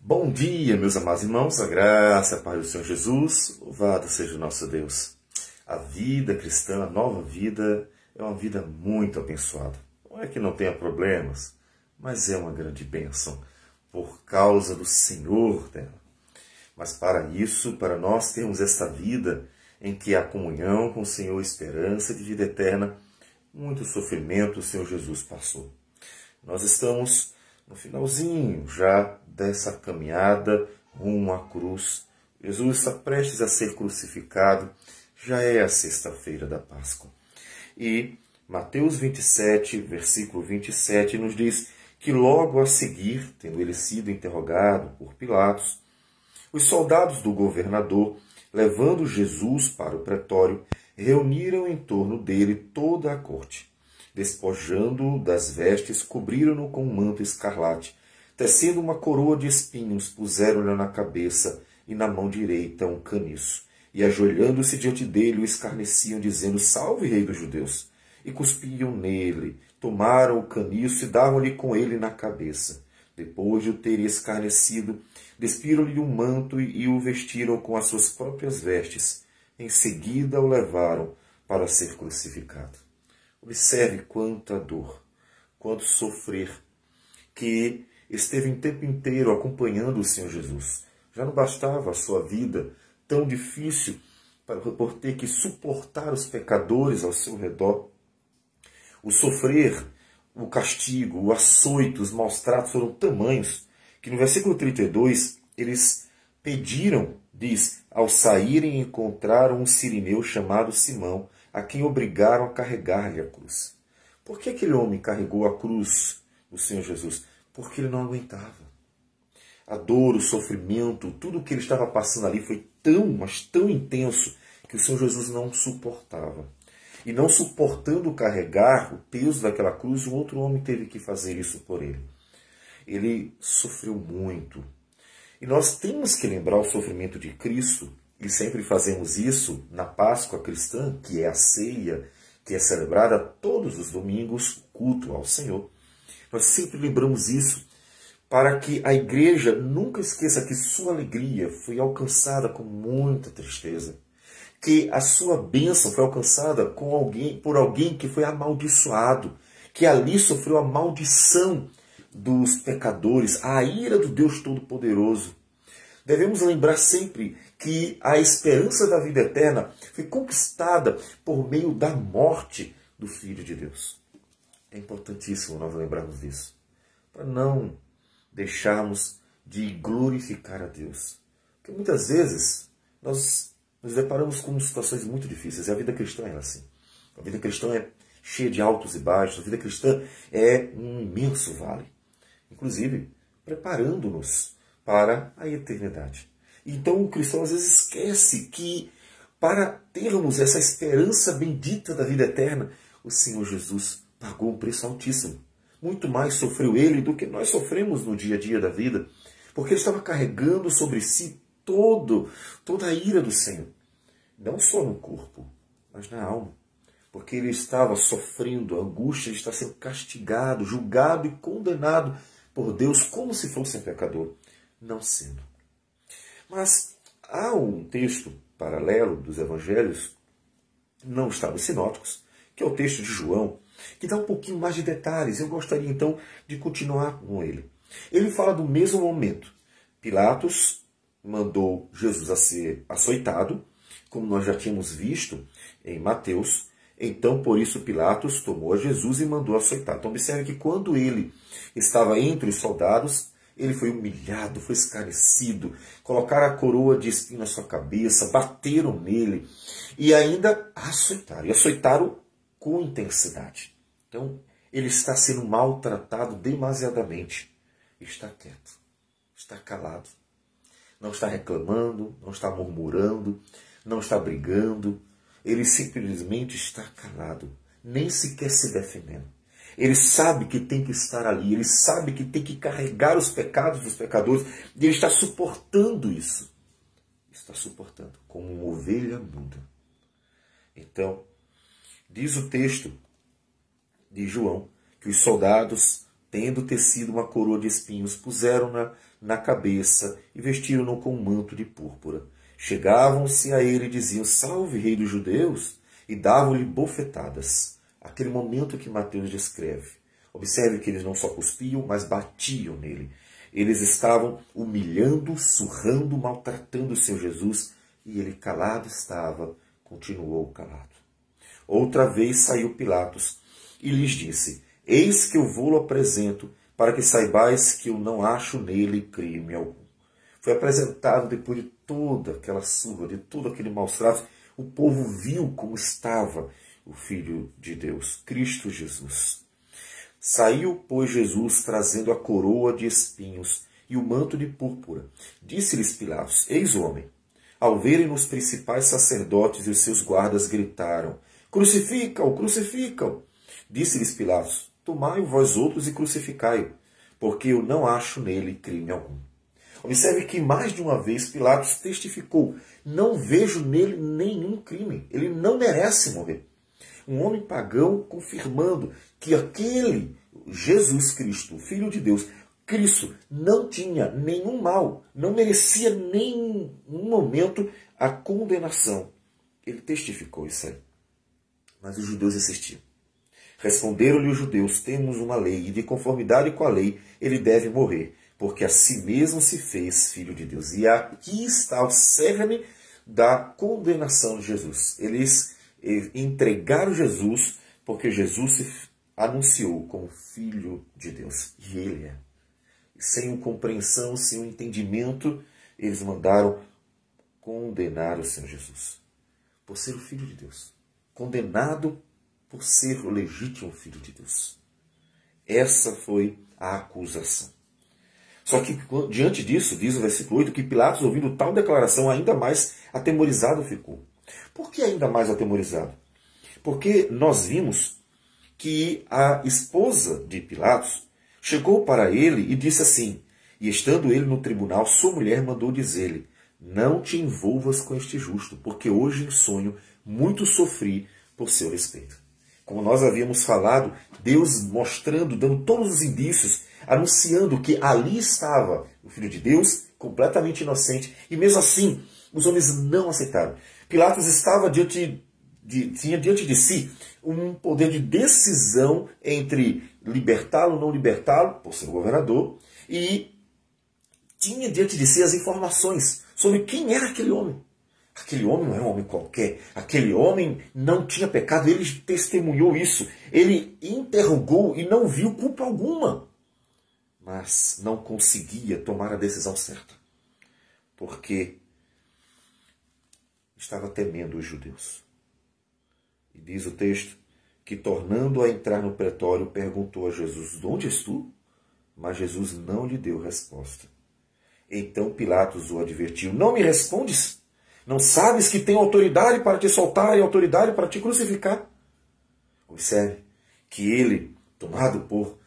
Bom dia, meus amados irmãos, a graça e a paz do Senhor Jesus, louvado seja o nosso Deus. A vida cristã, a nova vida, é uma vida muito abençoada. Não é que não tenha problemas, mas é uma grande bênção por causa do Senhor dela. Mas para isso, para nós termos essa vida em que há comunhão com o Senhor, esperança de vida eterna, muito sofrimento o Senhor Jesus passou. Nós estamos no finalzinho já dessa caminhada rumo à cruz. Jesus está prestes a ser crucificado, já é a sexta-feira da Páscoa. E Mateus 27, versículo 27, nos diz que logo a seguir, tendo ele sido interrogado por Pilatos, os soldados do governador, levando Jesus para o pretório, reuniram em torno dele toda a corte. Despojando-o das vestes, cobriram-no com um manto escarlate. Tecendo uma coroa de espinhos, puseram-lhe na cabeça e na mão direita um caniço. E ajoelhando-se diante dele, o escarneciam, dizendo: Salve, Rei dos Judeus! E cuspiam nele, tomaram o caniço e davam-lhe com ele na cabeça. Depois de o terem escarnecido, despiram-lhe um manto e o vestiram com as suas próprias vestes. Em seguida o levaram para ser crucificado. Observe quanta dor, quanto sofrer, que esteve o tempo inteiro acompanhando o Senhor Jesus. Já não bastava a sua vida tão difícil por ter que suportar os pecadores ao seu redor. O sofrer, o castigo, o açoite, os maus tratos foram tamanhos que no versículo 32 eles pediram, diz, ao saírem encontraram um sirineu chamado Simão, a quem obrigaram a carregar-lhe a cruz. Por que aquele homem carregou a cruz do Senhor Jesus? Porque ele não aguentava. A dor, o sofrimento, tudo o que ele estava passando ali foi tão, mas tão intenso que o Senhor Jesus não suportava. E não suportando carregar o peso daquela cruz, um outro homem teve que fazer isso por ele. Ele sofreu muito. E nós temos que lembrar o sofrimento de Cristo, e sempre fazemos isso na Páscoa cristã, que é a ceia, que é celebrada todos os domingos, culto ao Senhor. Nós sempre lembramos isso para que a igreja nunca esqueça que sua alegria foi alcançada com muita tristeza, que a sua bênção foi alcançada por alguém que foi amaldiçoado, que ali sofreu a maldição dos pecadores, a ira do Deus Todo-Poderoso. Devemos lembrar sempre que a esperança da vida eterna foi conquistada por meio da morte do Filho de Deus. É importantíssimo nós lembrarmos disso, para não deixarmos de glorificar a Deus. Porque muitas vezes nós nos deparamos com situações muito difíceis, e a vida cristã é assim. A vida cristã é cheia de altos e baixos, a vida cristã é um imenso vale. Inclusive, preparando-nos para a eternidade. Então o cristão às vezes esquece que para termos essa esperança bendita da vida eterna, o Senhor Jesus pagou um preço altíssimo. Muito mais sofreu ele do que nós sofremos no dia a dia da vida, porque ele estava carregando sobre si toda a ira do Senhor. Não só no corpo, mas na alma. Porque ele estava sofrendo a angústia de estar sendo castigado, julgado e condenado por Deus como se fosse um pecador, não sendo. Mas há um texto paralelo dos evangelhos, não está nos sinóticos, que é o texto de João, que dá um pouquinho mais de detalhes. Eu gostaria então de continuar com ele. Ele fala do mesmo momento. Pilatos mandou Jesus a ser açoitado, como nós já tínhamos visto em Mateus. Então, por isso, Pilatos tomou a Jesus e mandou açoitar. Então, observe que quando ele estava entre os soldados, ele foi humilhado, foi escarnecido, colocaram a coroa de espinho na sua cabeça, bateram nele e ainda açoitaram. E açoitaram com intensidade. Então, ele está sendo maltratado demasiadamente. Está quieto, está calado. Não está reclamando, não está murmurando, não está brigando. Ele simplesmente está calado, nem sequer se defendendo. Ele sabe que tem que estar ali, ele sabe que tem que carregar os pecados dos pecadores, e ele está suportando isso. Está suportando, como uma ovelha muda. Então, diz o texto de João, que os soldados, tendo tecido uma coroa de espinhos, puseram-na na cabeça e vestiram-no com um manto de púrpura. Chegavam-se a ele e diziam: Salve, rei dos judeus! E davam-lhe bofetadas. Aquele momento que Mateus descreve. Observe que eles não só cuspiam, mas batiam nele. Eles estavam humilhando, surrando, maltratando o seu Jesus, e ele calado estava, continuou calado. Outra vez saiu Pilatos e lhes disse: Eis que eu vou-lo apresento, para que saibais que eu não acho nele crime algum. Foi apresentado depois de toda aquela surra, de todo aquele maus-tratos. O povo viu como estava o Filho de Deus, Cristo Jesus. Saiu, pois, Jesus, trazendo a coroa de espinhos e o manto de púrpura. Disse-lhes Pilatos: Eis o homem. Ao verem os principais sacerdotes e os seus guardas, gritaram: Crucifica-o, crucifica-o. Disse-lhes Pilatos: Tomai-o vós outros e crucificai-o, porque eu não acho nele crime algum. Observe que mais de uma vez Pilatos testificou: não vejo nele nenhum crime, ele não merece morrer. Um homem pagão confirmando que aquele Jesus Cristo, o Filho de Deus, Cristo, não tinha nenhum mal, não merecia nem um momento a condenação. Ele testificou isso aí. Mas os judeus insistiam. Responderam-lhe os judeus: temos uma lei, e de conformidade com a lei ele deve morrer, porque a si mesmo se fez Filho de Deus. E aqui está o cerne da condenação de Jesus. Eles entregaram Jesus porque Jesus se anunciou como Filho de Deus. E ele é. Sem compreensão, sem entendimento, eles mandaram condenar o Senhor Jesus por ser o Filho de Deus. Condenado por ser o legítimo Filho de Deus. Essa foi a acusação. Só que, diante disso, diz o versículo 8, que Pilatos, ouvindo tal declaração, ainda mais atemorizado ficou. Por que ainda mais atemorizado? Porque nós vimos que a esposa de Pilatos chegou para ele e disse assim, e estando ele no tribunal, sua mulher mandou dizer-lhe: não te envolvas com este justo, porque hoje em sonho muito sofri por seu respeito. Como nós havíamos falado, Deus mostrando, dando todos os indícios, anunciando que ali estava o Filho de Deus, completamente inocente, e mesmo assim os homens não aceitaram. Pilatos estava tinha diante de si um poder de decisão entre libertá-lo ou não libertá-lo, por ser o governador, e tinha diante de si as informações sobre quem era aquele homem. Aquele homem não é um homem qualquer. Aquele homem não tinha pecado. Ele testemunhou isso. Ele interrogou e não viu culpa alguma. Mas não conseguia tomar a decisão certa. Porque estava temendo os judeus. E diz o texto que, tornando a entrar no pretório, perguntou a Jesus: de onde és tu? Mas Jesus não lhe deu resposta. Então Pilatos o advertiu: não me respondes? Não sabes que tenho autoridade para te soltar e autoridade para te crucificar? Observe que ele, tomado por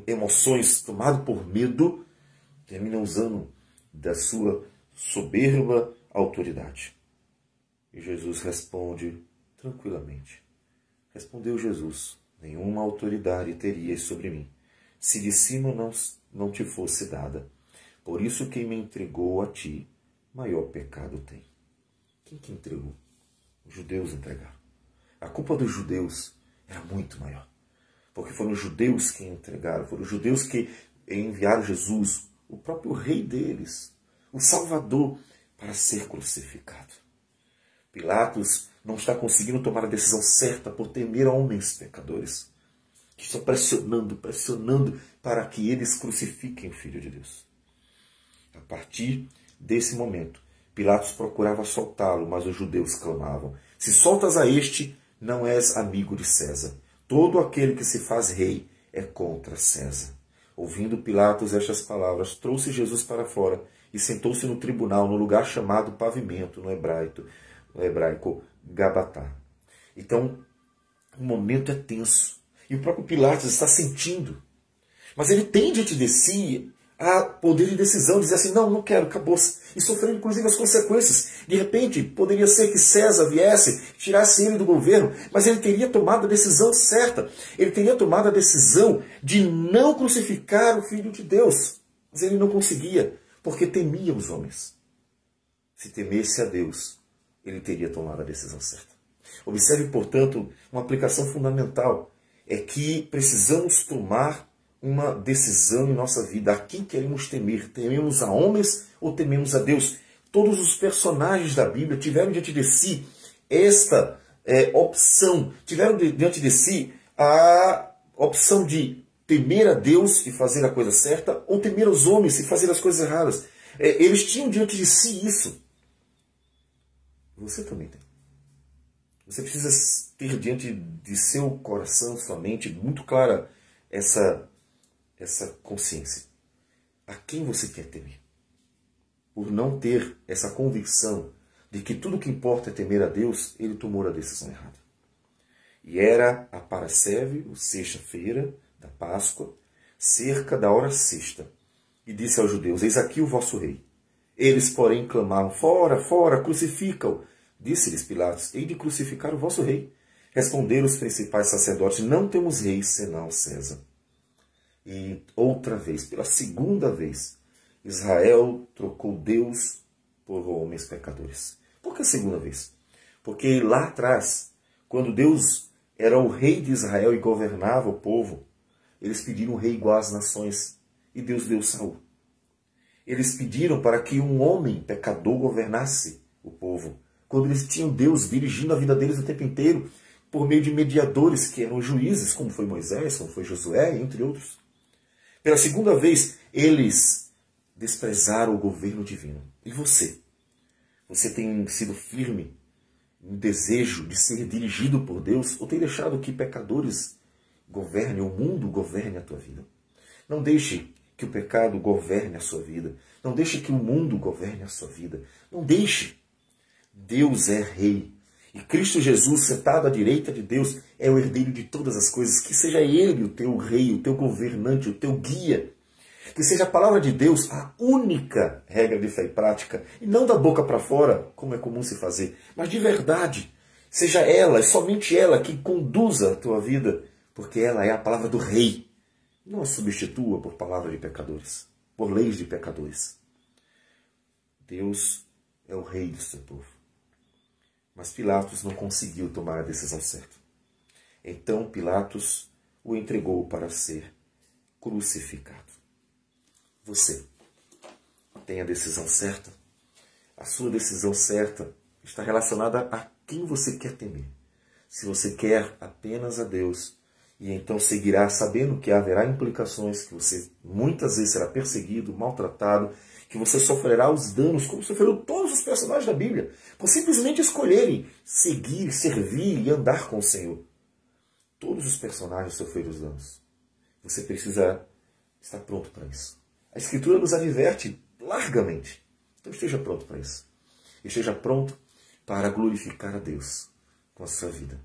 emoções, tomado por medo, termina usando da sua soberba autoridade. E Jesus responde tranquilamente. Respondeu Jesus: nenhuma autoridade terias sobre mim, se de cima não te fosse dada. Por isso quem me entregou a ti, maior pecado tem. Quem que entregou? Os judeus entregaram. A culpa dos judeus era muito maior. Porque foram os judeus que entregaram, foram os judeus que enviaram Jesus, o próprio rei deles, o Salvador, para ser crucificado. Pilatos não está conseguindo tomar a decisão certa por temer homens pecadores, que estão pressionando para que eles crucifiquem o Filho de Deus. A partir desse momento, Pilatos procurava soltá-lo, mas os judeus clamavam: se soltas a este, não és amigo de César. Todo aquele que se faz rei é contra César. Ouvindo Pilatos estas palavras, trouxe Jesus para fora e sentou-se no tribunal, no lugar chamado Pavimento, no hebraico Gabatá. Então, o momento é tenso. E o próprio Pilatos está sentindo. Mas ele tem diante de si a poder de decisão, dizer assim: não quero, acabou-se. E sofrendo inclusive as consequências. De repente, poderia ser que César viesse, tirasse ele do governo, mas ele teria tomado a decisão certa. Ele teria tomado a decisão de não crucificar o Filho de Deus. Mas ele não conseguia, porque temia os homens. Se temesse a Deus, ele teria tomado a decisão certa. Observe, portanto, uma aplicação fundamental. É que precisamos tomar uma decisão em nossa vida. A quem queremos temer? Tememos a homens ou tememos a Deus? Todos os personagens da Bíblia tiveram diante de si esta opção. Tiveram diante de si a opção de temer a Deus e fazer a coisa certa, ou temer os homens e fazer as coisas erradas. Eles tinham diante de si isso. Você também tem. Você precisa ter diante de seu coração, sua mente, muito clara essa consciência. A quem você quer temer? Por não ter essa convicção de que tudo o que importa é temer a Deus, ele tomou a decisão errada. E era a parasceve, ou sexta-feira da Páscoa, cerca da hora sexta. E disse aos judeus: eis aqui o vosso rei. Eles, porém, clamavam: fora, fora, crucifica-o. Disse-lhes Pilatos: hei de crucificar o vosso rei. Responderam os principais sacerdotes: não temos rei senão César. E outra vez, pela segunda vez, Israel trocou Deus por homens pecadores. Por que a segunda vez? Porque lá atrás, quando Deus era o rei de Israel e governava o povo, eles pediram um rei igual às nações. E Deus deu Saul. Eles pediram para que um homem pecador governasse o povo, quando eles tinham Deus dirigindo a vida deles o tempo inteiro, por meio de mediadores que eram juízes, como foi Moisés, como foi Josué, entre outros. Pela segunda vez, eles desprezaram o governo divino. E você? Você tem sido firme no desejo de ser dirigido por Deus, ou tem deixado que pecadores governem, o mundo governe a tua vida? Não deixe que o pecado governe a sua vida. Não deixe que o mundo governe a sua vida. Não deixe. Deus é rei. E Cristo Jesus, sentado à direita de Deus, é o herdeiro de todas as coisas. Que seja Ele o teu rei, o teu governante, o teu guia. Que seja a palavra de Deus a única regra de fé e prática. E não da boca para fora, como é comum se fazer, mas de verdade. Seja ela, somente ela, que conduza a tua vida, porque ela é a palavra do rei. Não a substitua por palavra de pecadores, por leis de pecadores. Deus é o rei do seu povo. Mas Pilatos não conseguiu tomar a decisão certa. Então Pilatos o entregou para ser crucificado. Você tem a decisão certa? A sua decisão certa está relacionada a quem você quer temer. Se você quer apenas a Deus, e então seguirá sabendo que haverá implicações, que você muitas vezes será perseguido, maltratado, que você sofrerá os danos, como sofreram todos os personagens da Bíblia, por simplesmente escolherem seguir, servir e andar com o Senhor. Todos os personagens sofreram os danos. Você precisa estar pronto para isso. A Escritura nos adverte largamente. Então esteja pronto para isso. Esteja pronto para glorificar a Deus com a sua vida.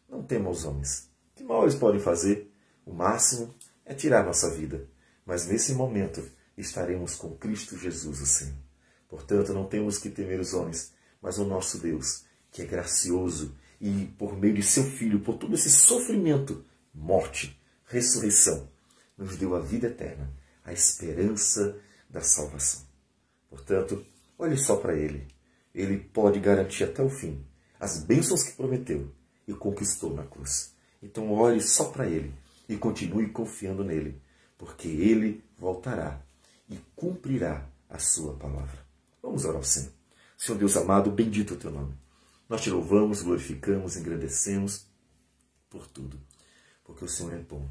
Não tema os homens. Que mal eles podem fazer? O máximo é tirar nossa vida. Mas nesse momento estaremos com Cristo Jesus, o Senhor. Portanto, não temos que temer os homens, mas o nosso Deus, que é gracioso e por meio de seu Filho, por todo esse sofrimento, morte, ressurreição, nos deu a vida eterna, a esperança da salvação. Portanto, olhe só para Ele. Ele pode garantir até o fim as bênçãos que prometeu e conquistou na cruz. Então olhe só para Ele e continue confiando nele, porque Ele voltará e cumprirá a sua palavra. Vamos orar ao Senhor. Senhor Deus amado, bendito é o teu nome. Nós te louvamos, glorificamos, engrandecemos por tudo, porque o Senhor é bom.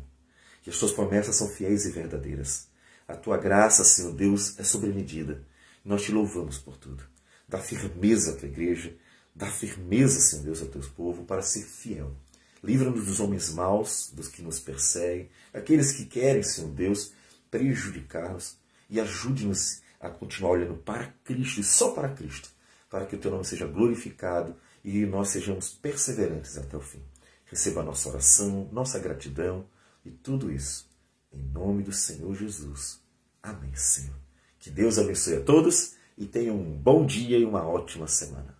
E as tuas promessas são fiéis e verdadeiras. A tua graça, Senhor Deus, é sobremedida. Nós te louvamos por tudo. Dá firmeza à tua igreja, dá firmeza, Senhor Deus, ao teu povo para ser fiel. Livra-nos dos homens maus, dos que nos perseguem, aqueles que querem, Senhor Deus, prejudicar-nos, e ajude-nos a continuar olhando para Cristo e só para Cristo, para que o teu nome seja glorificado e nós sejamos perseverantes até o fim. Receba a nossa oração, nossa gratidão e tudo isso em nome do Senhor Jesus. Amém, Senhor. Que Deus abençoe a todos e tenham um bom dia e uma ótima semana.